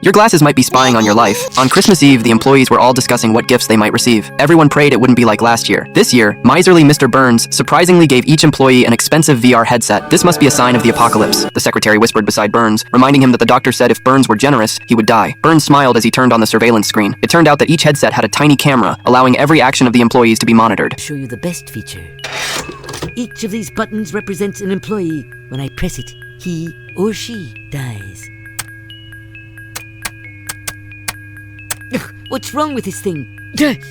Your glasses might be spying on your life. On Christmas Eve, the employees were all discussing what gifts they might receive. Everyone prayed it wouldn't be like last year. This year, miserly Mr. Burns surprisingly gave each employee an expensive VR headset. This must be a sign of the apocalypse, the secretary whispered beside Burns, reminding him that the doctor said if Burns were generous, he would die. Burns smiled as he turned on the surveillance screen. It turned out that each headset had a tiny camera, allowing every action of the employees to be monitored. Show you the best feature. Each of these buttons represents an employee. When I press it, he or she dies. Ugh, what's wrong with this thing?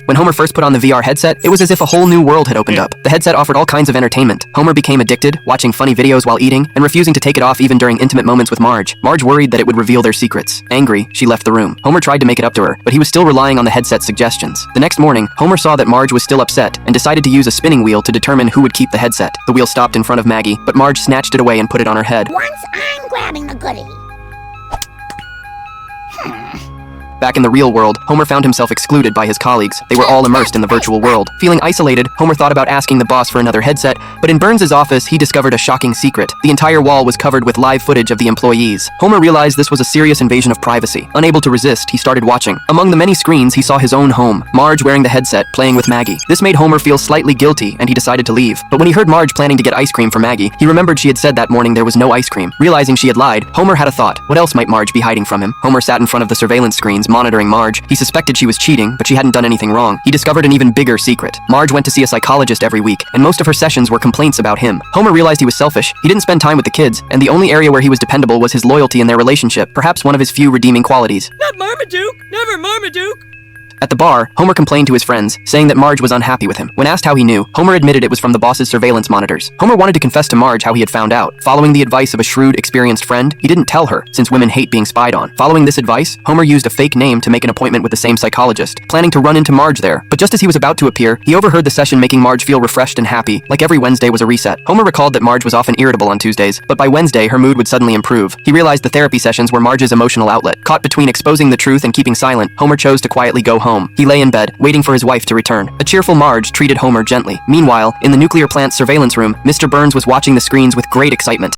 When Homer first put on the VR headset, it was as if a whole new world had opened up. The headset offered all kinds of entertainment. Homer became addicted, watching funny videos while eating, and refusing to take it off even during intimate moments with Marge. Marge worried that it would reveal their secrets. Angry, she left the room. Homer tried to make it up to her, but he was still relying on the headset's suggestions. The next morning, Homer saw that Marge was still upset and decided to use a spinning wheel to determine who would keep the headset. The wheel stopped in front of Maggie, but Marge snatched it away and put it on her head. Once I'm grabbing the goodie. Back in the real world, Homer found himself excluded by his colleagues. They were all immersed in the virtual world. Feeling isolated, Homer thought about asking the boss for another headset, but in Burns' office, he discovered a shocking secret. The entire wall was covered with live footage of the employees. Homer realized this was a serious invasion of privacy. Unable to resist, he started watching. Among the many screens, he saw his own home, Marge wearing the headset, playing with Maggie. This made Homer feel slightly guilty, and he decided to leave. But when he heard Marge planning to get ice cream for Maggie, he remembered she had said that morning there was no ice cream. Realizing she had lied, Homer had a thought. What else might Marge be hiding from him? Homer sat in front of the surveillance screens, monitoring Marge. He suspected she was cheating, but she hadn't done anything wrong. He discovered an even bigger secret. Marge went to see a psychologist every week, and most of her sessions were complaints about him. Homer realized he was selfish. He didn't spend time with the kids, and the only area where he was dependable was his loyalty in their relationship, perhaps one of his few redeeming qualities. Not Marmaduke! Never Marmaduke! At the bar, Homer complained to his friends, saying that Marge was unhappy with him. When asked how he knew, Homer admitted it was from the boss's surveillance monitors. Homer wanted to confess to Marge how he had found out. Following the advice of a shrewd, experienced friend, he didn't tell her, since women hate being spied on. Following this advice, Homer used a fake name to make an appointment with the same psychologist, planning to run into Marge there. But just as he was about to appear, he overheard the session making Marge feel refreshed and happy, like every Wednesday was a reset. Homer recalled that Marge was often irritable on Tuesdays, but by Wednesday, her mood would suddenly improve. He realized the therapy sessions were Marge's emotional outlet. Caught between exposing the truth and keeping silent, Homer chose to quietly go home. He lay in bed, waiting for his wife to return. A cheerful Marge treated Homer gently. Meanwhile, in the nuclear plant's surveillance room, Mr. Burns was watching the screens with great excitement.